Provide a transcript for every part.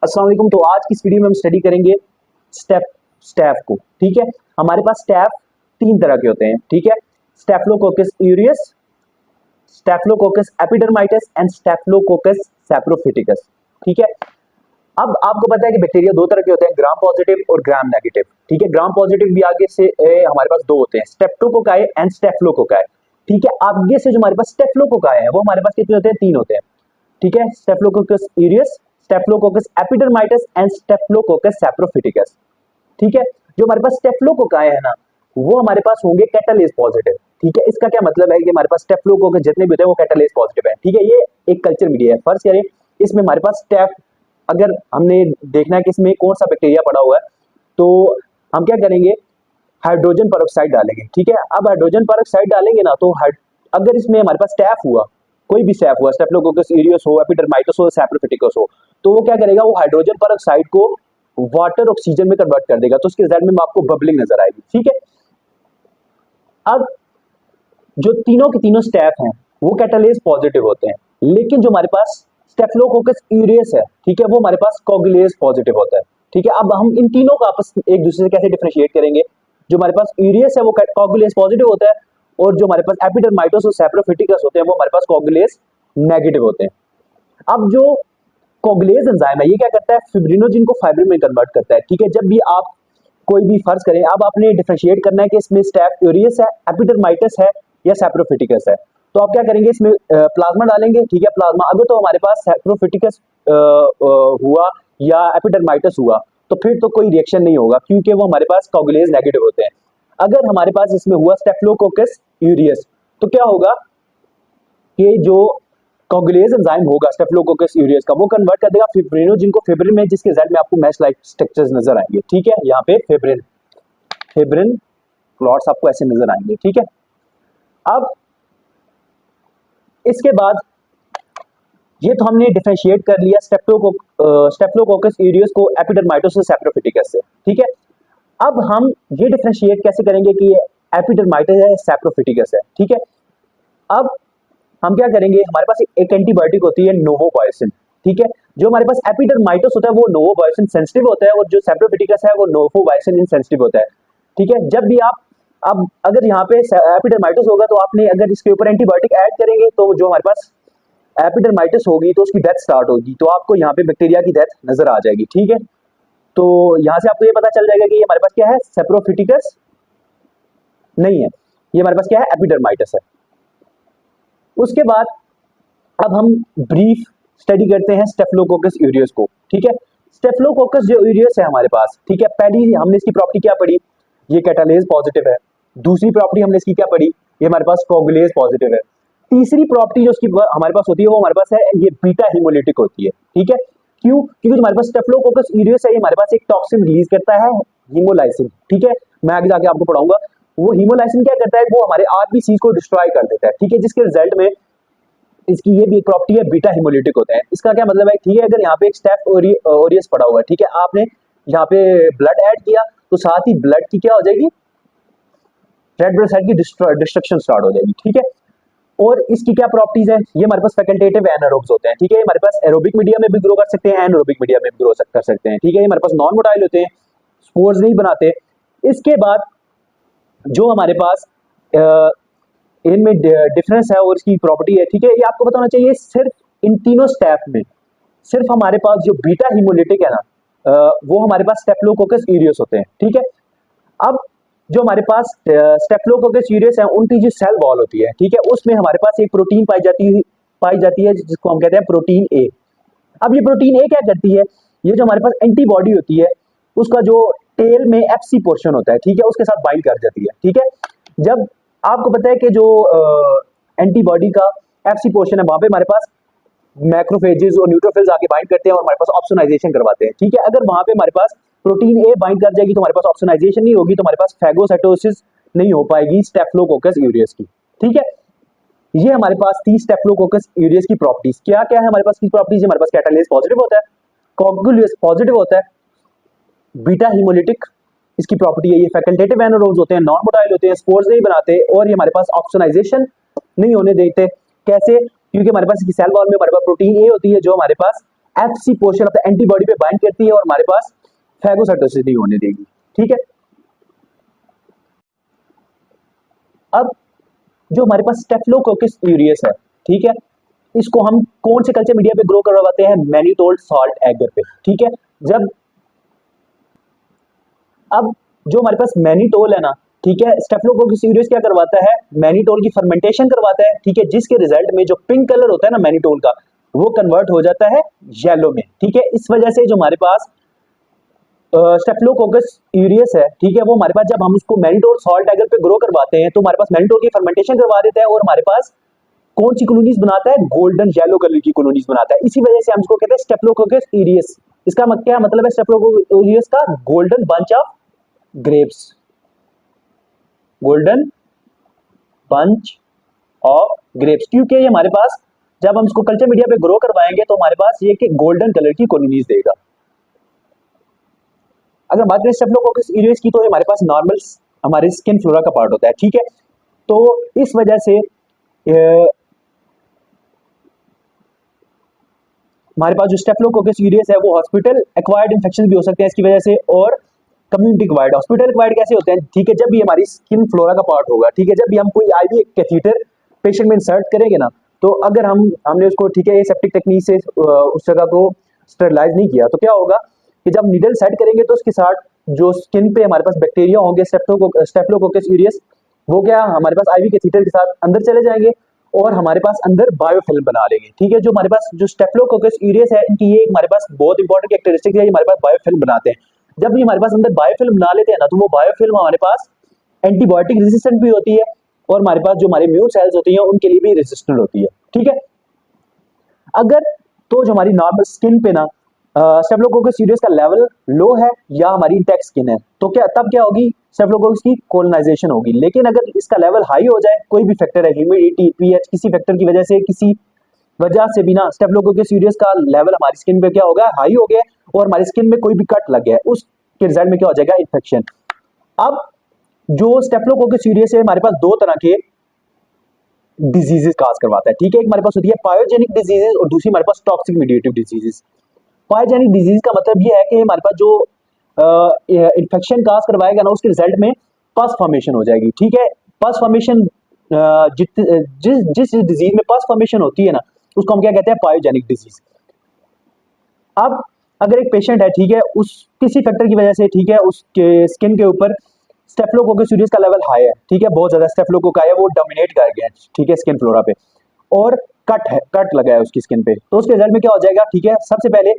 अस्सलाम वालेकुम। तो आज की इस वीडियो में हम स्टडी करेंगे स्टेफ को। ठीक है, हमारे पास स्टेफ तीन तरह के होते हैं। ठीक है, स्टेफलोकोकस यूरियस, स्टेफलोकोकस एपिडर्माइटिस एंड स्टेफलोकोकस सैप्रोफिटिकस। ठीक है, अब आपको पता है कि बैक्टीरिया दो तरह के होते हैं, ग्राम पॉजिटिव और ग्राम नेगेटिव। ठीक है, ग्राम पॉजिटिव भी आगे से हमारे पास दो होते हैं, स्ट्रेप्टोकोकाई एंड स्टेफलोकोकाई। ठीक है, आगे से जो हमारे पास स्टेफलोकोकाई है वो हमारे पास कितने होते हैं? तीन होते हैं। ठीक है, स्टेफलोकोकस यूरियस, स्टेफलोकोकस एपिडर्माइटिस एंड स्टेफलोकोकस सैप्रोफिटिकस। ठीक है, जो हमारे पास स्टेफलोकोकाई है ना, वो हमारे पास होंगे कैटालेज पॉजिटिव। ठीक है, इसका क्या मतलब है कि हमारे पास स्टेफलोकोकस जितने भी होते हैं वो कैटालेज पॉजिटिव है। ठीक है, ये एक कल्चर मीडिया है। फर्ज करें इसमें हमारे पास स्टेफ, अगर हमने देखना है कि इसमें कौन सा बैक्टीरिया पड़ा हुआ है, तो हम क्या करेंगे, हाइड्रोजन पेरोक्साइड डालेंगे। ठीक है, अब हाइड्रोजन पेरोक्साइड डालेंगे ना, तो अगर इसमें हमारे पास स्टेफ हुआ, कोई भी स्टेफ हुआ, स्टेफलोकोकस यूरियस हो, एपिडर्माइटिस हो, सैप्रोफिटिकस हो, तो वो क्या करेगा, वो हाइड्रोजन पेरोक्साइड को वाटर ऑक्सीजन में कन्वर्ट कर देगा, तो उसके रिजल्ट में आपको बबलिंग नजर आएगी। ठीक है, अब जो तीनों के तीनों स्टेफ हैं वो कैटालेज पॉजिटिव होते हैं, लेकिन जो हमारे पास स्टेफलोकोकस यूरियस है, ठीक है, वो हमारे पास कोगुलेज पॉजिटिव होता है। ठीक है, अब हम इन तीनों का आपस एक दूसरे से कैसे डिफरेंशिएट करेंगे? जो हमारे पास यूरियस है वो कोगुलेज पॉजिटिव होता है, और जो हमारे पास एपिडर्माइटिस और सैप्रोफिटिकस होते हैं वो हमारे पास कोगुलेज नेगेटिव होते हैं। अब जो कोगुलेज एंजाइम है ये क्या करता है, फिब्रिनोजिन को फाइब्रिन में कन्वर्ट करता है। ठीक है, जब भी आप कोई भी फर्ज करें, अब आपने डिफरेंशिएट करना है कि इसमें स्टेफ यूरियस है, एपिडर्माइटिस है या सैप्रोफिटिकस है, तो आप क्या करेंगे, इसमें प्लाज्मा डालेंगे। ठीक है, प्लाज्मा अगर तो हमारे पास सैप्रोफिटिकस हुआ या एपिडर्माइटिस हुआ तो फिर तो कोई रिएक्शन नहीं होगा, क्योंकि वो हमारे पास कोगुलेज नेगेटिव होते हैं। अगर हमारे पास इसमें हुआ स्टेफलोकोकस यूरियस, तो क्या होगा कि जो कोगुलेज एंजाइम होगा स्टेफलोकोकस यूरियस का, वो कन्वर्ट कर देगा फिब्रिनोजिन को फिब्रिन में, जिसके रिजल्ट में आपको मैश लाइक स्ट्रक्चर्स नजर आएंगे। ठीक है, यहाँ पे फिब्रिन प्लॉट्स आपको ऐसे नजर आएंगे। ठीक है, अब इसके बाद ये तो हमने डिफरेंशिएट कर लिया स्टेफलोकोकस यूरियस को एपिडर्माइटिस से सैप्रोफिटिकस से। ठीक है, अब हम ये डिफरेंशिएट कैसे करेंगे कि ये एपिडर्माइटिस है, सैप्रोफिटिकस है। ठीक है, अब हम क्या करेंगे, हमारे पास एक एंटीबायोटिक होती है नोवोबायोसिन। ठीक है, जो हमारे पास एपिडर्माइटिस होता है वो नोवोबायोसिन सेंसिटिव होता है, और जो सैप्रोफिटिकस है वो नोवोबायोसिन इनसेंसिटिव होता है। ठीक है, जब भी आप अब अगर यहाँ पे एपिडर्माइटिस होगा तो आपने अगर इसके ऊपर एंटीबायोटिक ऐड करेंगे तो जो हमारे पास एपिडर्माइटिस होगी तो उसकी डेथ स्टार्ट होगी, तो आपको यहाँ पे बैक्टीरिया की डेथ नजर आ जाएगी। ठीक है, तो यहाँ से आपको ये पता चल जाएगा कि ये हमारे पास क्या है, सैप्रोफिटिकस नहीं है, ये हमारे पास क्या है, एपिडर्माइटिस है। उसके बाद अब हम ब्रीफ स्टडी करते हैं स्टेफलोकोकस यूरियस को। ठीक है, स्टेफलोकोकस जो यूरियस है हमारे पास, ठीक है, पहली हमने इसकी प्रॉपर्टी क्या पढ़ी, ये कैटालेज पॉजिटिव है। दूसरी प्रॉपर्टी हमने इसकी क्या पढ़ी, ये हमारे पास कोगुलेज पॉजिटिव है। तीसरी प्रॉपर्टी जो इसकी हमारे पास होती है वो हमारे पास है ये बीटा हिमोलिटिक होती है। ठीक है, क्यों? क्योंकि हमारे पास स्टेफलोकोकस यूरियस है, ये हमारे पास एक टॉक्सिन रिलीज करता है, हीमोलाइसिन। ठीक है, मैं आगे जाके आपको पढ़ाऊंगा। वो हीमोलाइसिन क्या करता है, वो हमारे आरबीसी को डिस्ट्रॉय कर देता है। ठीक है, जिसके रिजल्ट में इसकी ये भी एक प्रॉपर्टी है, बीटा हिमोलिटिक होता है। इसका क्या मतलब है, ठीक है, अगर यहाँ पे एक स्टेफ ओरियस पड़ा हुआ है, ठीक है, आपने यहाँ पे ब्लड ऐड किया तो साथ ही ब्लड की क्या हो जाएगी, रेड ब्लड सेल की डिस्ट्रक्शन स्टार्ट हो जाएगी। ठीक है, और इसकी क्या प्रॉपर्टीज है, ये हमारे पास फैकल्टेटिव एनारोब्स होते हैं। ठीक है, ये हमारे पास एरोबिक मीडिया में भी ग्रो कर सकते हैं, एनारोबिक मीडिया में भी ग्रो कर सकते हैं। ठीक है, ये हमारे पास नॉन मोटाइल होते हैं, स्पोर्स नहीं बनाते। इसके बाद जो हमारे पास इनमें डिफरेंस है और इसकी प्रॉपर्टी है, ठीक है, ये आपको पता होना चाहिए। सिर्फ इन तीनों स्टेप में सिर्फ हमारे पास जो बीटा हिमोलिटिक है ना, वो हमारे पास स्टेफलोकोकस यूरियस होते हैं। ठीक है, अब जो हमारे पास स्टेफलोकोकस यूरियस है उनकी जो सेल वॉल होती है, ठीक है, उसमें हमारे पास एक प्रोटीन पाई जाती है जिसको हम कहते हैं प्रोटीन ए। अब ये प्रोटीन ए क्या करती है, ये जो हमारे पास एंटीबॉडी होती है उसका जो टेल में एफसी पोर्शन होता है, ठीक है, उसके साथ बाइंड कर जाती है। ठीक है, जब आपको पता है कि जो एंटीबॉडी का एफसी पोर्शन है वहां पे हमारे पास मैक्रोफेजेस और न्यूट्रोफिल्स आके बाइंड करते हैं और हमारे पास ऑप्सोनाइजेशन करवाते हैं। ठीक है, अगर वहां पे हमारे पास प्रोटीन ए बाइंड कर जाएगी तो हमारे पास ऑप्सोनाइजेशन नहीं होगी, तो हमारे पास फैगोसाइटोसिस नहीं हो पाएगी स्टेफलोकोकस यूरियस की। ठीक है, ये हमारे पास थी स्टेफलोकोकस यूरियस की प्रॉपर्टीज। क्या क्या है हमारे पास की प्रॉपर्टीज, हमारे पास कैटालेज पॉजिटिव होता है, कोगुलेज पॉजिटिव होता है, बीटा हिमोलिटिक इसकी प्रॉपर्टी है, ये फैकल्टेटिव एनारोब्स होते हैं, नॉन मोटाइल होते हैं, स्पोर्स नहीं बनाते, और ये हमारे पास ऑप्सोनाइजेशन नहीं होने देते। कैसे? क्योंकि हमारे पास इसकी सेल वॉल में हमारे पास प्रोटीन ए होती है जो हमारे पास FC portion of the antibody पे बाइंड करती है और हमारे पास फैगोसाइटोसिस नहीं होने देगी। ठीक है, अब जो हमारे पास स्टेफिलोकोकस ऑरियस है, ठीक है, इसको हम कौन से कल्चर मीडिया पे ग्रो करवाते हैं? मैनिटोल्ड सॉल्ट एगर पे। ठीक है, जब अब जो हमारे पास मैनिटोल है ना, ठीक है, स्टेफिलोकोकस ऑरियस क्या करवाता है? मैनिटोल की फर्मेंटेशन करवाता है। ठीक है, जिसके रिजल्ट में जो पिंक कलर होता है ना मैनिटोल का, वो कन्वर्ट हो जाता है येलो में। ठीक है, इस वजह से जो हमारे पास स्टेफिलोकोकस ऑरियस है, ठीक है, वो हमारे पास जब हम उसको मैनिटोल सॉल्ट एगर पे ग्रो करवाते हैं तो हमारे पास मैनिटोल की फर्मेंटेशन करवा देता है और हमारे पास कौन सी कॉलोनीज बनाता है? गोल्डन येलो कलर की कॉलोनीज बनाता है। इसी वजह से हम इसको कहते हैं स्टेफिलोकोकस ऑरियस। इसका क्या मतलब है स्टेफिलोकोकस ऑरियस का? Golden bunch of grapes, golden bunch of grapes, क्योंकि ये हमारे पास जब हम इसको कल्चर मीडिया पे ग्रो करवाएंगे तो हमारे पास ये कि गोल्डन कलर की कॉलोनीज देगा। अगर बात करें स्टेफिलोकोकस ऑरियस की तो ये हमारे पास नॉर्मल हमारे स्किन फ्लोरा का पार्ट होता है। ठीक है, तो इस वजह से हमारे पास जो स्टेफिलोकोकस ऑरियस है वो हॉस्पिटल एक्वायर्ड इन्फेक्शन भी हो सकते हैं इसकी वजह से, और कम्युनिटी एक्वायर्ड। हॉस्पिटल एक्वायर्ड कैसे होते हैं? ठीक है, जब भी हमारी स्किन फ्लोरा का पार्ट होगा, ठीक है, जब भी हम कोई आईवी कैथीटर पेशेंट में इंसर्ट करेंगे ना, तो अगर हमने उसको, ठीक है, सेप्टिक टेक्निक से उस जगह को स्टरलाइज नहीं किया तो क्या होगा कि जब नीडल सेट करेंगे तो उसके साथ जो स्किन पे हमारे पास बैक्टीरिया होंगे स्टेफिलोकोकस ऑरियस, वो क्या हमारे पास आईवी कैथीटर के साथ अंदर चले जाएंगे और हमारे पास अंदर बायोफिल्म बना लेंगे। ठीक है, जो हमारे पास जो स्टेफिलोकोकस ऑरियस है इनकी ये हमारे पास बहुत इंपॉर्टेंट कैरेक्टरिस्टिक है, हमारे पास बायोफिल्म बनाते हैं। जब भी हमारे पास अंदर बायोफिल्म बना लेते हैं ना, तो वो बायोफिल्म हमारे पास एंटीबायोटिक रेजिस्टेंट भी होती है और हमारे पास जो हमारे इम्यून सेल्स होती हैं उनके लिए भी रेजिस्टेंट होती है। ठीक है, अगर तो जो हमारी नॉर्मल स्किन पे ना स्टेफिलोकोकस ऑरियस का लेवल लो है या हमारी इंटैक्ट स्किन है तो क्या होगी? स्टेफिलोकोकस की कोलोनाइजेशन होगी। लेकिन अगर इसका लेवल हाई हो जाए, कोई भी फैक्टर है, ह्यूमिडिटी, पीएच, किसी फैक्टर की वजह से, किसी वजह से भी ना स्टेफिलोकोकस ऑरियस का लेवल हमारी स्किन पे क्या होगा? हाई हो गया और हमारी स्किन में कोई भी कट लग गया है, उसके रिजल्ट में क्या हो जाएगा? इन्फेक्शन। अब जो स्टेफिलोकोकस ऑरियस है हमारे पास दो तरह के डिजीजेस काज करवाता है। ठीक है, एक हमारे पास होती है पायोजेनिक डिजीजेस और दूसरी हमारे पास टॉक्सिक मीडिएटिव डिजीजेस। पायोजेनिक डिजीज का मतलब ये है कि हमारे पास जो इन्फेक्शन काज करवाएगा ना, उसके रिजल्ट में पस फॉर्मेशन हो जाएगी। ठीक है, पस फॉर्मेशन जिस डिजीज में पस फॉर्मेशन होती है ना, उसको हम क्या कहते हैं? Pyogenic disease. अब अगर एक पेशेंट है, ठीक है, उस किसी फैक्टर की वजह से, ठीक है, उसके स्किन के ऊपर स्टेफिलोकोकस ऑरियस का लेवल हाई है, ठीक है, बहुत ज्यादा स्टेफिलोकोका है, वो डोमिनेट कर गया है, ठीक है, स्किन फ्लोरा पे, और कट लगा है उसकी स्किन पे, तो उसके रिजल्ट में क्या हो जाएगा? ठीक है, सबसे पहले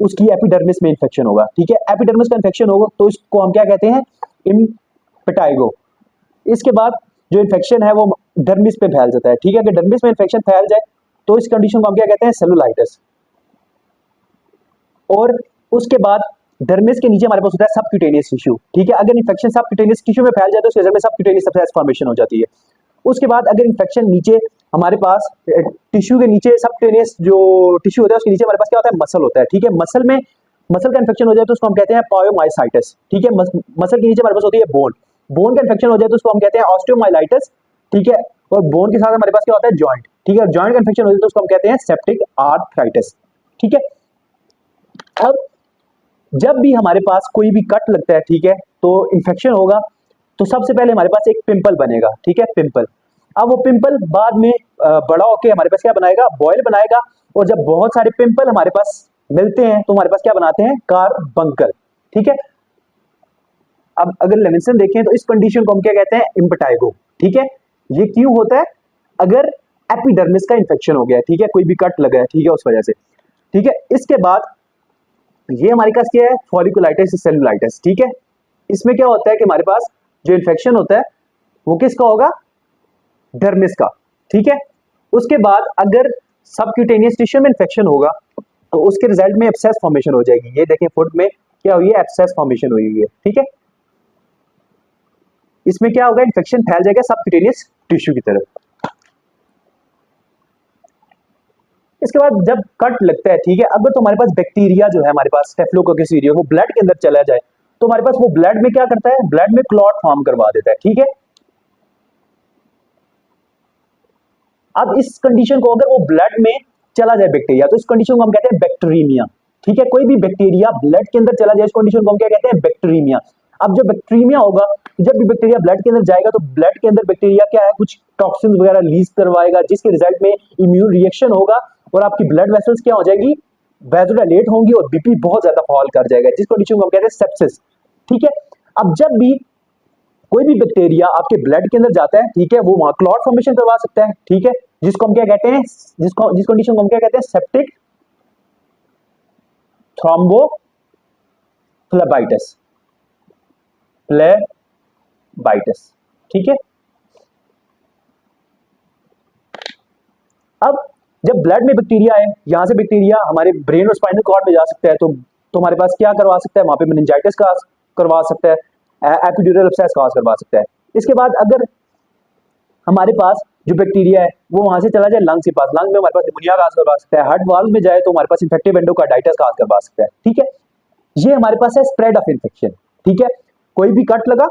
उसकी एपिडर्मिस में इंफेक्शन होगा। ठीक है, एपिडर्मिस का इंफेक्शन होगा तो इसको हम क्या कहते हैं? इम्पेटाइगो। इसके बाद जो इन्फेक्शन है वो डर्मिस पे फैल जाता है। ठीक है, अगर डर्मिस में इन्फेक्शन फैल जाए तो इस कंडीशन को हम क्या कहते हैं? सेलुलाइटिस। और उसके बाद डर्मिस के नीचे हमारे पास होता है सबक्यूटेनियस टिश्यू। ठीक है, अगर इन्फेक्शन सबक्यूटेनियस टिश्यू में फैल जाए तो उसके रिजल्ट में सबक्यूटेनियस सबसेस फॉर्मेशन हो जाती है। उसके बाद अगर इन्फेक्शन नीचे हमारे पास टिश्यू के नीचे सबक्यूटेनियस जो टिश्यू होता है उसके नीचे हमारे पास क्या होता है? मसल होता है। ठीक है, मसल का इन्फेक्शन हो जाए तो उसको हम कहते हैं पायोमाइसाइटिस। ठीक है, मसल के नीचे हमारे पास होती है बोन का इन्फेक्शन हो जाए तो उसको हम कहते हैं ऑस्टियोमाइलाइटिस। ठीक है, और बोन के साथ हमारे पास क्या होता है? जॉइंट। ठीक है, जॉइंट का इन्फेक्शन हो जाए तो उसको हम कहते हैं सेप्टिक आर्थराइटिस। ठीक है, अब जब भी हमारे पास कोई भी कट लगता है, ठीक है, तो इन्फेक्शन होगा तो सबसे पहले हमारे पास एक पिंपल बनेगा। ठीक है, पिंपल। अब वो पिंपल बाद में बड़ा होके हमारे पास क्या बनाएगा? बॉयल बनाएगा, और जब बहुत सारे पिंपल हमारे पास मिलते हैं तो हमारे पास क्या बनाते हैं? कार्बंकल। ठीक है, अब अगर लेविंसन देखें तो इस कंडीशन को हम क्या कहते हैं? इम्पेटाइगो। ठीक है, ये क्यों होता है? अगर एपिडर्मिस का इन्फेक्शन हो गया है, ठीक है, कोई भी कट लगा है, ठीक है, उस वजह से। ठीक है, इसके बाद ये हमारे पास क्या है? Folliculitis cellulitis. ठीक है, इसमें क्या होता है कि हमारे पास जो इन्फेक्शन होता है वो किसका होगा? डर्मिस का। ठीक है, उसके बाद अगर सबक्यूटेनियस टिश्यू में इन्फेक्शन होगा तो उसके रिजल्ट में एब्सेस फॉर्मेशन हो जाएगी। ये देखें फुट में क्या हुई है? एब्सेस फॉर्मेशन हुई है। ठीक है, इसमें क्या होगा? इन्फेक्शन फैल जाएगा सबक्यूटेनियस टिश्यू की तरफ। इसके बाद जब कट लगता है, ठीक है, अगर तो हमारे पास बैक्टीरिया जो है हमारे पास स्टेफिलोकोकस ऑरियस वो ब्लड के अंदर चला जाए तो हमारे पास वो ब्लड में क्या करता है? ब्लड में क्लॉट फॉर्म करवा देता है। ठीक है, अब इस कंडीशन को अगर वो ब्लड में चला जाए बैक्टीरिया, तो इस कंडीशन को हम कहते हैं बैक्टीरियमिया। ठीक है, कोई भी बैक्टीरिया ब्लड के अंदर चला जाए, इस कंडीशन को हम क्या कहते हैं, बैक्टीरियमिया। अब जब बैक्टीरियमिया होगा, जब भी बैक्टीरिया ब्लड के अंदर जाएगा तो ब्लड के अंदर बैक्टीरिया क्या है, कुछ टॉक्सिन्स वगैरह रिलीज करवाएगा, जिसके रिजल्ट में इम्यून रिएक्शन होगा और आपकी ब्लड वेसल्स क्या हो जाएगी, वैसोडाइलेट होंगी और बीपी बहुत ज्यादा फॉल कर जाएगा, जिस कंडीशन को हम कहते हैं सेप्सिस। ठीक है, अब जब भी कोई भी बैक्टीरिया आपके ब्लड के अंदर जाता है, ठीक है, वो वहां क्लॉट फॉर्मेशन करवा सकता है। ठीक है, जिसको हम क्या कहते हैं, जिस कंडीशन को हम क्या कहते हैं, सेप्टिक थ्रोम्बोफ्लेबाइटिस, फ्लेबाइटिस। ठीक है, अब जब ब्लड में बैक्टीरिया है, यहां से बैक्टीरिया हमारे ब्रेन और स्पाइनल कॉर्ड में जा सकता है, तो हमारे पास क्या करवा सकता है, वहां पे मेनिंजाइटिस का करवा सकता है, एपिड्यूरल एब्सेस काज करवा सकता है। इसके बाद अगर हमारे पास जो बैक्टीरिया है वो वहां से चला जाए लंग्स के पास, लंग में हमारे पास निमोनिया काज करवा सकता है, हार्ट वाल्व में जाए तो हमारे पास इन्फेक्टिव एंडोकार्डाइटिस काज करवा सकता है। ठीक है, ये हमारे पास है स्प्रेड ऑफ इन्फेक्शन। ठीक है, कोई भी कट लगा,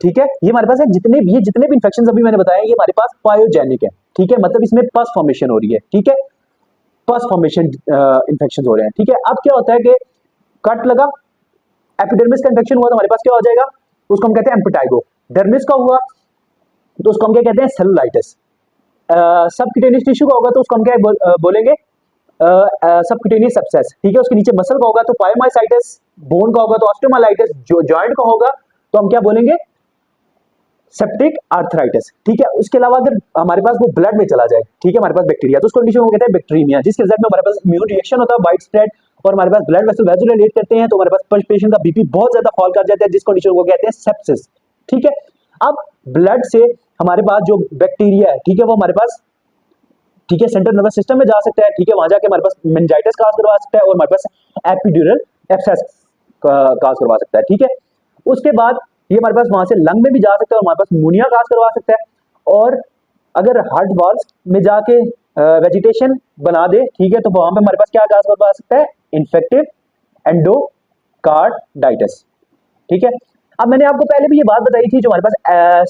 ठीक है, ये हमारे पास है जितने भी इन्फेक्शन अभी मैंने बताया, ये हमारे पास पायोजेनिक है। ठीक है, मतलब इसमें पस फॉर्मेशन हो रही है। ठीक है, पस फॉर्मेशन इन्फेक्शन हो रहे हैं। ठीक है, अब क्या होता है कि कट लगा, एपिडर्मिस का इन्फेक्शन हुआ तो हमारे पास क्या हो जाएगा, उसको हम कहते हैं एम्पिटाइगो। डर्मिस का हुआ तो उसको हम क्या कहते हैं, सेलुलाइटिस। सबक्यूटेनियस टिश्यू का होगा तो उसको हम क्या बोलेंगे, सबक्यूटेनियस एब्सेस। ठीक है, उसके नीचे मसल का होगा तो पायोमाइसाइटिस, बोन का होगा तो ऑस्टियोमाइलाइटिस, जो जॉइंट का होगा तो हम क्या बोलेंगे, सेप्टिक आर्थराइटिस। ठीक है, उसके अलावा अगर हमारे पास वो ब्लड में चला जाए, ठीक है, हमारे पास बैक्टीरिया, तो उस कंडीशन को कहते हैं बैक्टीरियमिया, जिसके रिजल्ट में हमारे पास इम्यून रिएक्शन होता है, वाइड स्प्रेड, और हमारे पास ब्लड वेसल वैसोडाइलेट करते हैं, तो हमारे पास पेशेंट का बीपी बहुत ज्यादा फॉल कर जाता है, जिस कंडीशन को कहते हैं सेप्सिस। ठीक है, अब ब्लड से हमारे पास जो बैक्टीरिया है, ठीक है, वो हमारे पास, ठीक है, सेंट्रल नर्वस सिस्टम में जा सकता है। ठीक है, वहां जाके हमारे पास मेनिंजाइटिस काज करवा सकता है और हमारे पास एपिड्यूरल एब्सेस काज करवा सकता है। ठीक है, उसके बाद ये हमारे पास वहां से लंग में भी जा सकता है और हमारे पास निमोनिया काज करवा सकता है, और अगर हार्ट वाल्व में जाके वेजिटेशन बना दे, ठीक है, तो वहां पे हमारे पास क्या काज करवा सकता है, इन्फेक्टिव एंडोकार्डाइटिस। ठीक है, अब मैंने आपको पहले भी ये बात बताई थी, जो हमारे पास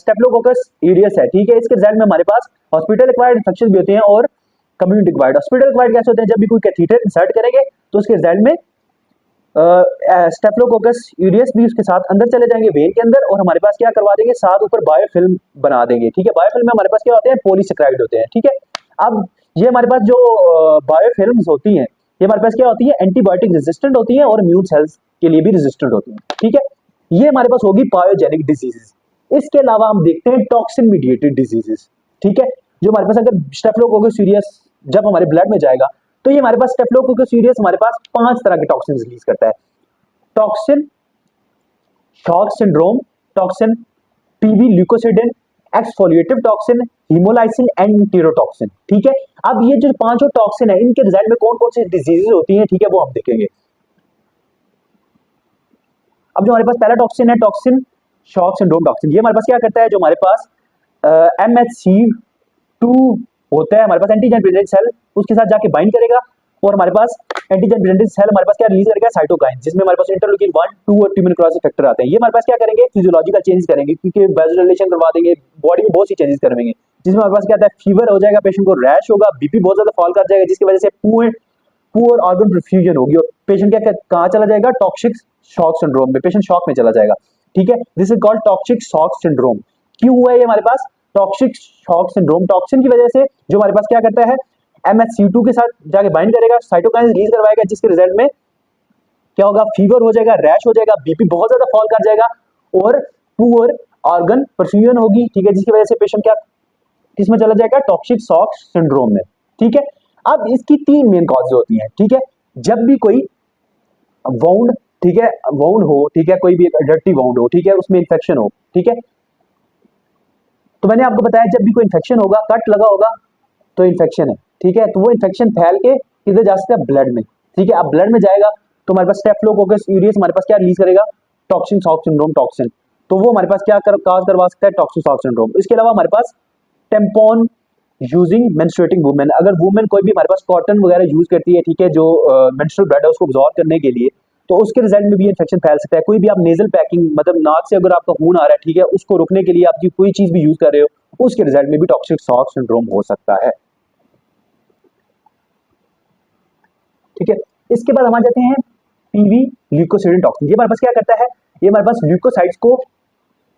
स्टेफिलोकोकस ऑरियस है, ठीक है, इसके रिजल्ट में हमारे पास हॉस्पिटल एक्वायर्ड इन्फेक्शन भी होते हैं और कम्युनिटी एक्वायर्ड। हॉस्पिटल एक्वायर्ड कैसे होते हैं, जब भी कोई कैथीटर इंसर्ट करेंगे तो उसके रिजल्ट में स्टेफिलोकोकस ऑरियस भी उसके साथ अंदर चले जाएंगे वेन के अंदर, और हमारे पास क्या करवा देंगे, साथ ऊपर बायोफिल्म बना देंगे। ठीक है, बायोफिल्म में हमारे पास क्या होते हैं, पॉलीसेकेराइड होते हैं। ठीक है, अब ये हमारे पास जो बायोफिल्म्स होती हैं, ये हमारे पास क्या होती है, एंटीबायोटिक रेजिस्टेंट होती है और इम्यून सेल्स के लिए भी रेजिस्टेंट होती है। ठीक है, ये हमारे पास होगी पायोजेनिक डिजीजेस। इसके अलावा हम देखते हैं टॉक्सिन मीडिएटेड डिजीजेस। ठीक है, जो हमारे पास अगर स्टेफिलोकोकस ऑरियस जब हमारे ब्लड में जाएगा तो ये हमारे पास स्टेफिलोकोकस ऑरियस हमारे पास 5 तरह के टॉक्सिन रिलीज करता है। Toxin shock syndrome toxin, PV leukocidin, exfoliative toxin, haemolysin and enterotoxin. ठीक है, अब ये जो 5 टॉक्सिन है, इनके रिजल्ट में कौन कौन सी डिजीजेस होती हैं, ठीक है, वो हम देखेंगे। अब जो हमारे पास पहला टॉक्सिन है, टॉक्सिन शॉक सिंड्रोम टॉक्सिन, ये हमारे पास क्या करता है, जो हमारे पास MHC2 होता है, हमारे पास एंटीजन प्रेजेंट सेल उसके साथ जाके बाइंड करेगा, और हमारे पास एंटीजन प्रेजेंट सेल हमारे पास क्या रिलीज करेगा, साइटोकाइन, जिसमें हमारे पास इंटरल्यूकिन 1, 2 और ट्यूबर निक्रोसिस फैक्टर आते हैं। ये हमारे पास क्या करेंगे, फिजियोलॉजिकल चेंज करेंगे, क्योंकि वैसोडाइलेशन करवा देंगे, बॉडी में बहुत सी चेंजेस करवाएंगे, जिसमें हमारे पास क्या आता है, फीवर हो जाएगा, पेशेंट को रैश होगा, बीपी बहुत ज्यादा फॉल कर जाएगा, जिसकी वजह से पुअर ऑर्गन परफ्यूजन होगी और पेशेंट क्या कहां चला जाएगा, टॉक्सिक शॉक सिंड्रोम में, पेशेंट शॉक में चला जाएगा। ठीक है, this is called toxic shock syndrome. क्यों हुआ है ये हमारे पास टॉक्सिक शॉक सिंड्रोम, टॉक्सिन की वजह से, जो हमारे पास क्या करता है, MHC2 के साथ जाके बाइंड करेगा, साइटोकाइन रिलीज करवाएगा, जिसके रिजल्ट में क्या होगा, फीवर हो जाएगा, रैश हो जाएगा, बीपी बहुत ज्यादा फॉल कर जाएगा और पुअर ऑर्गन परफ्यूजन होगी। ठीक है, जिसकी वजह से पेशेंट क्या किसमें चला जाएगा, टॉक्सिक शॉक सिंड्रोम में। ठीक है, अब इसकी 3 मेन कॉजेज होती हैं। ठीक है, जब भी कोई वाउंड, ठीक है, वाउंड हो, ठीक है, कोई भी डर्टी वाउंड हो, ठीक है, उसमें इन्फेक्शन हो, ठीक है, तो मैंने आपको बताया जब भी कोई इन्फेक्शन होगा, कट लगा होगा तो इन्फेक्शन है। ठीक है, तो वो इन्फेक्शन फैल के किधर जा सकता है, ब्लड में। ठीक है, अब ब्लड में जाएगा तो हमारे पास स्टेफिलोकोकस ऑरियस हमारे पास क्या रिलीज करेगा, टॉक्सिन शॉक सिंड्रोम टॉक्सिन, तो वो हमारे पास क्या काज करवा सकता है, टॉक्सिन शॉक सिंड्रोम। इसके अलावा हमारे पास टेम्पोन यूजिंग मेंस्ट्रुएटिंग वुमेन, अगर वुमेन कोई भी हमारे पास कॉटन वगैरह यूज करती है, ठीक है, जो मेंस्ट्रुअल ब्लड है उसको अब्सॉर्ब करने के लिए, तो उसके रिजल्ट में भी इन्फेक्शन फैल सकता है। कोई भी आप नेजल पैकिंग, मतलब नाक से अगर आपका खून आ रहा है, ठीक है, उसको रोकने के लिए आपकी कोई चीज भी यूज कर रहे हो, उसके रिजल्ट में भी टॉक्सिक शॉक सिंड्रोम हो सकता है। ठीक है। इसके बाद हम आ जाते हैं पीवी ल्यूकोसिडिन टॉक्सिन। ये हमारे पास क्या करता है, ये हमारे पास ल्यूकोसाइट्स को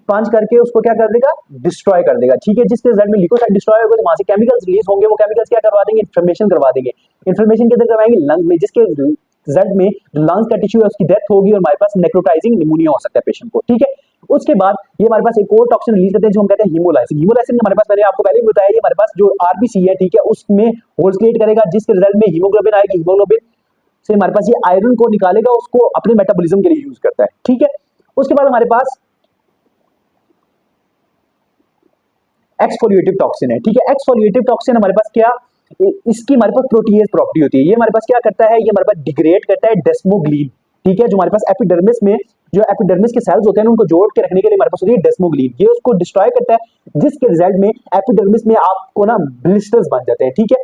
पंच करके उसको क्या कर देगा, डिस्ट्रॉय कर देगा, ठीक है। जिसके रिजल्ट में ल्यूकोसाइट डिस्ट्रॉय होगा तो वहां से केमिकल्स रिलीज होंगे, वो केमिकल्स क्या करवा देंगे, इन्फ्लेमेशन करवा देंगे। इन्फ्लेमेशन किधर करवाएंगे, लंग में, जिसके रिजल्ट में जो लंग्स का टिश्यू है उसकी डेथ होगी और हमारे पास नेक्रोटाइजिंग निमोनिया हो सकता है पेशेंट को, ठीक है। उसके बाद ये हमारे पास एक और टॉक्सिन रिलीज करते हैं जो हम कहते हैं हीमोलाइसिन। हीमोलाइसिन हमारे पास, मैंने आपको पहले भी बताया, ये हमारे पास जो आरबीसी है, ठीक है, उसमें होल्स क्रिएट करेगा, जिसके रिजल्ट में हीमोग्लोबिन आएगी। हीमोग्लोबिन से हमारे पास ये आयरन को निकालेगा, उसको अपने मेटाबॉलिज्म के लिए यूज करता है, ठीक है। उसके बाद हमारे पास एक्सफोलिएटिव टॉक्सिन है, ठीक है। एक्सफोलिएटिव टॉक्सिन हमारे पास क्या, इसकी हमारे पास प्रोटीएज प्रॉपर्टी होती है। ये हमारे पास क्या करता है, ये हमारे पास डिग्रेड करता है डेस्मोग्लीन, ठीक है, जो हमारे पास एपिडर्मिस में जो एपिडर्मिस के सेल्स होते हैं उनको जोड़ के रखने के लिए हमारे पास होती है डेस्मोग्लीन। ये उसको डिस्ट्रॉय करता है, जिसके रिजल्ट में एपिडर्मिस में आपको ना ब्लिस्टर्स बन जाते हैं, ठीक है।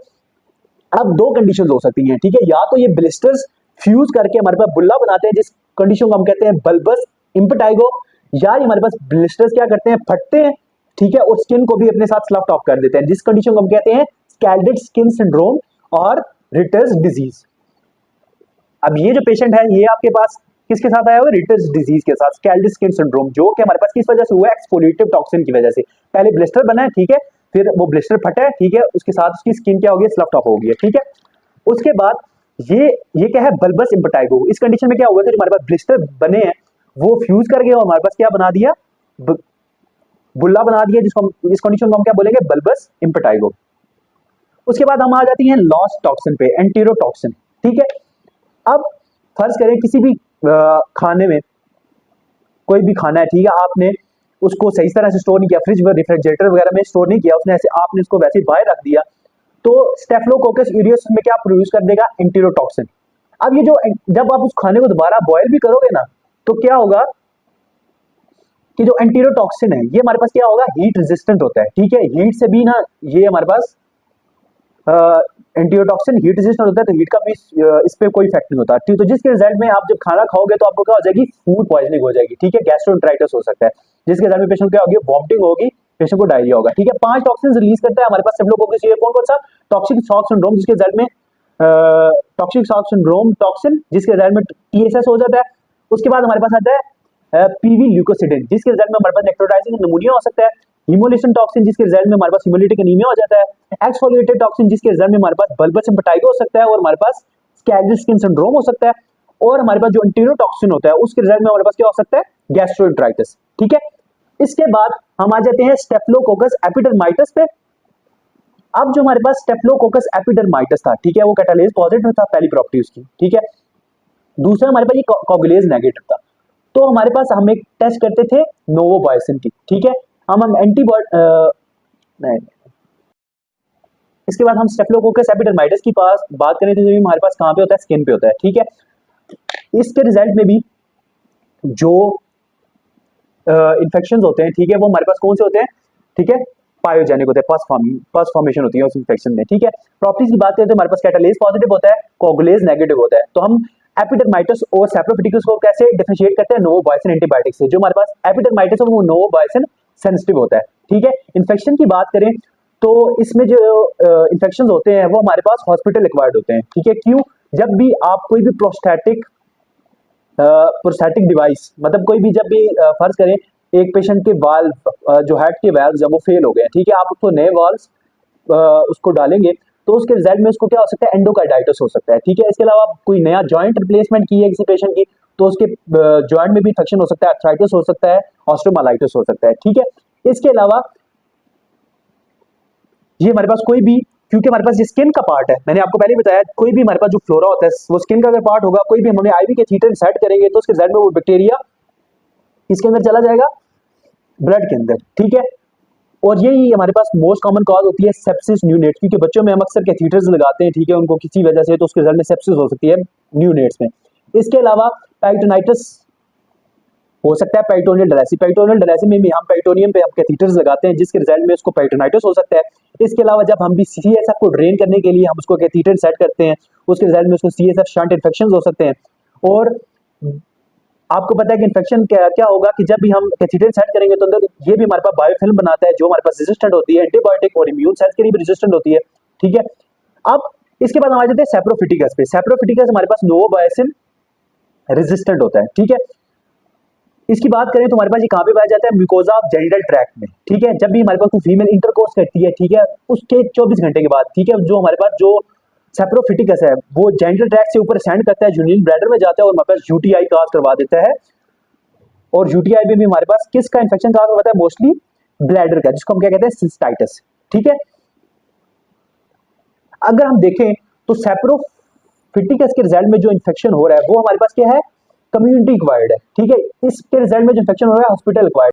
अब दो कंडीशंस हो सकती हैं, ठीक है, या तो ये ब्लिस्टर्स फ्यूज करके हमारे पास बुल्ला बनाते हैं, जिस कंडीशन को हम कहते हैं बल्बस इम्पेटाइगो, या ये हमारे पास ब्लिस्टर्स क्या करते हैं, फटते हैं, ठीक है, और स्किन को भी अपने साथ स्लफ्ट ऑफ कर देते हैं, जिस कंडीशन को हम कहते हैं स्कैल्डेड स्किन सिंड्रोम और रिटर्स डिजीज। अब ये जो पेशेंट है ये आपके पास किसके साथ आया हुआ है, रिटर्स डिजीज के साथ, स्कैल्डेड स्किन सिंड्रोम, जो कि हमारे पास किस वजह से हुआ है, एक्सफोलिएटिव टॉक्सिन की वजह से। पहले ब्लिस्टर बना है, ठीक है, फिर वो ब्लिस्टर फटा है, ठीक है, उसके साथ उसकी स्किन क्या हो गई, स्लफ्ट ऑफ हो गई है, ठीक है। उसके बाद ये क्या है, बल्बस इम्पेटाइगो। इस कंडीशन में क्या हुआ है कि हमारे पास ब्लिस्टर बने हैं वो फ्यूज कर गए और हमारे पास क्या बना दिया, बुल्ला बना दिया, जिसको इस कंडीशन को हम क्या बोलेंगे, बल्बस इम्पेटाइगो। उसके बाद हम आ जाती हैं लॉस टॉक्सिन पे, एंटीरोटॉक्सिन, ठीक है। अब फर्ज करें किसी भी खाने में, कोई भी खाना है, ठीक है, आपने उसको सही तरह से स्टोर नहीं किया, फ्रिज में, रेफ्रिजरेटर वगैरह में स्टोर नहीं किया, उसने ऐसे आपने उसको वैसे ही बाहर रख दिया, तो स्टेफिलोकोकस ऑरियस में क्या प्रोड्यूस कर देगा, एंटीरोटॉक्सिन। अब ये जो, जब आप उस खाने को दोबारा बॉयल भी करोगे ना, तो क्या होगा कि जो एंटीरोटॉक्सिन है ये हमारे पास क्या होगा, हीट रेजिस्टेंट होता है, ठीक है। हीट से भी ना ये हमारे पास एंटीरोटॉक्सिन हीट रेजिस्टेंट होता है, तो हीट का भी इस पे कोई इफेक्ट नहीं होता, ठीक। तो जिसके रिजल्ट में आप जब खाना खाओगे तो आपको क्या हो जाएगी, फूड पॉइजनिंग हो जाएगी, ठीक है, गैस्ट्रोएंटेराइटिस हो सकता है, जिसके रिजल्ट में पेशेंट क्या होगी, वॉमिटिंग होगी, पेशेंट को डायरिया होगा, ठीक है। 5 टॉक्सिन रिलीज करता है हमारे पास स्टेफिलोकोकस, ये कौन कौन सा, टॉक्सिक शॉक सिंड्रोम, जिसके रिजल्ट में टॉक्सिक शॉक सिंड्रोम टॉक्सिन, जिसके रिजल्ट में टीएसएस हो जाता है। उसके बाद हमारे पास आता है पीवी ल्यूकोसिडिन, जिसके रिजल्ट में हमारे पास नेक्रोटाइजिंग निमोनिया हो सकता है। हीमोलिसिन टॉक्सिन, जिसके रिजल्ट में हमारे पास हीमोलिटिक एनीमिया हो जाता है। एक्सफोलिएटेड टॉक्सिन, जिसके रिजल्ट में हमारे पास बल्बस इम्पेटाइगो हो सकता है और हमारे पास स्कैल्डेड स्किन सिंड्रोम हो सकता है। और हमारे पास जो एंटीरोटॉक्सिन होता है उसके रिजल्ट में हमारे पास क्या हो सकता है, गैस्ट्रोएंटेराइटिस, ठीक है। इसके बाद हम आ जाते हैं स्टेफिलोकोकस एपिडर्माइटिस पे। अब जो हमारे पास स्टेफिलोकोकस एपिडर्माइटिस था, ठीक है, वो कैटालेज पॉजिटिव था, पहली प्रॉपर्टी उसकी, ठीक है। दूसरा हमारे पास ये कोगुलेज नेगेटिव था। तो हमारे पास हम एक टेस्ट करते थे नोवोबायोसिन की, ठीक है। हम एंटीबॉडी, इसके बाद हम स्टेफिलोकोकस एपिडर्माइटिस की पास बात करें तो हमारे पास कहाँ पे होता है, स्किन पे होता है, ठीक है। इसके रिजल्ट में भी जो इन्फेक्शंस होते हैं, ठीक है, वो हमारे पास कौन से होते हैं, ठीक है, पायोजेनिक होते हैं, पस फॉर्मेशन होती है उस इन्फेक्शन में, ठीक है। प्रॉपर्टीज की बात करें तो हमारे पास कैटालेज पॉजिटिव होता है, कोगुलेज नेगेटिव होता है। तो हम एपिडर्माइटिस और सैप्रोफिटिकस को कैसे डिफरेंशिएट करते हैं, नोवोबायोसिन एंटीबायोटिक से। जो हमारे पास एपिडर्माइटिस है वो नोवोबायोसिन सेंसिटिव होता है, ठीक है। इन्फेक्शन की बात करें तो इसमें जो इन्फेक्शन होते हैं वो हमारे पास हॉस्पिटल एक्वायर्ड होते हैं, ठीक है। क्यों, जब भी आप कोई भी प्रोस्थेटिक डिवाइस, मतलब कोई भी, जब भी फर्ज करें एक पेशेंट के वाल्व जो हार्ट के वाल्व जब वो फेल हो गए, ठीक है, आप उसको नए वाल्व्स उसको डालेंगे तो उसके रिजल्ट में उसको क्या हो सकता है, एंडोकार्डाइटिस हो सकता है, ठीक है। इसके अलावा कोई नया जॉइंट रिप्लेसमेंट की है किसी पेशेंट की तो उसके जॉइंट में भी इन्फेक्शन हो सकता है, आर्थराइटिस हो सकता है, ऑस्टियोमाइलाइटिस हो सकता है, ठीक है। इसके अलावा ये हमारे पास कोई भी, क्योंकि हमारे पास ये स्किन का पार्ट है, मैंने आपको पहले बताया, कोई भी हमारे पास जो फ्लोरा होता है वो स्किन का अगर पार्ट होगा, कोई भी हमने आईवी के थीटर सेट करेंगे तो उसके रिजल्ट में वो बैक्टीरिया इसके अंदर चला जाएगा, ब्लड के अंदर, ठीक है। और यही हमारे पास मोस्ट कॉमन कॉज होती है सेप्सिस न्यूनेट्स, क्योंकि बच्चों में हम अक्सर कैथीटर्स लगाते हैं, ठीक है, उनको किसी वजह से, तो उसके रिजल्ट में सेप्सिस हो सकती है न्यूनेट्स में। इसके अलावा पेरिटोनाइटिस हो सकता है, पेरिटोनियल डयलिसिस, पेरिटोनियल डयलिसिस में भी हम पेरिटोनियम पे हम कैथीटर्स लगाते हैं, जिसके रिजल्ट में उसको पेरिटोनाइटिस हो सकता है। इसके अलावा जब हम भी सीएसएफ को ड्रेन करने के लिए हम उसको कैथीटर सेट करते हैं, उसके रिजल्ट में उसको सीएसएफ शंट इन्फेक्शंस हो सकते हैं। और आपको पता है कि इन्फेक्शन क्या होगा कि जब भी हम कैथीटर सेट करेंगे तो अंदर ये भी हमारे पास बायोफिल्म बनाता है जो हमारे पास रेजिस्टेंट होती है, एंटीबायोटिक और इम्यून सेल्स के लिए भी रेजिस्टेंट होती है, ठीक है। अब इसके बाद हम आ जाते हैं सेप्रोफिटिकस पे। सेप्रोफिटिकस हमारे पास नोवोबायसिन रेजिस्टेंट होता है, ठीक है। इसकी बात करें तो हमारे पास ये कहाँ पे पाया जाता है, म्यूकोजा ऑफ जेनिटल ट्रैक्ट में, ठीक है। जब भी हमारे पास कोई फीमेल इंटरकोर्स करती है, ठीक है, उसके 24 घंटे के बाद, ठीक है, जो हमारे पास जो सेप्रोफिटिकस है वो जेनिटल ट्रैक्ट से ऊपर सेंड करता है, यूरिन ब्लैडर में जाता है और हमारे पास यूटीआई काज करवा देता है। और यूटीआई में भी हमारे पास किसका इन्फेक्शन काज करवाता है, मोस्टली ब्लैडर का, जिसको हम क्या कहते हैं, सिस्टाइटिस, ठीक है। अगर हम देखें तो सेप्रोफिटिकस के रिजल्ट में जो इन्फेक्शन हो रहा है वो हमारे पास क्या है, कम्युनिटी एक्वायर्ड है, ठीक है। इसके रिजल्ट में जो इन्फेक्शन हो रहा है हॉस्पिटल एक्वायर्ड।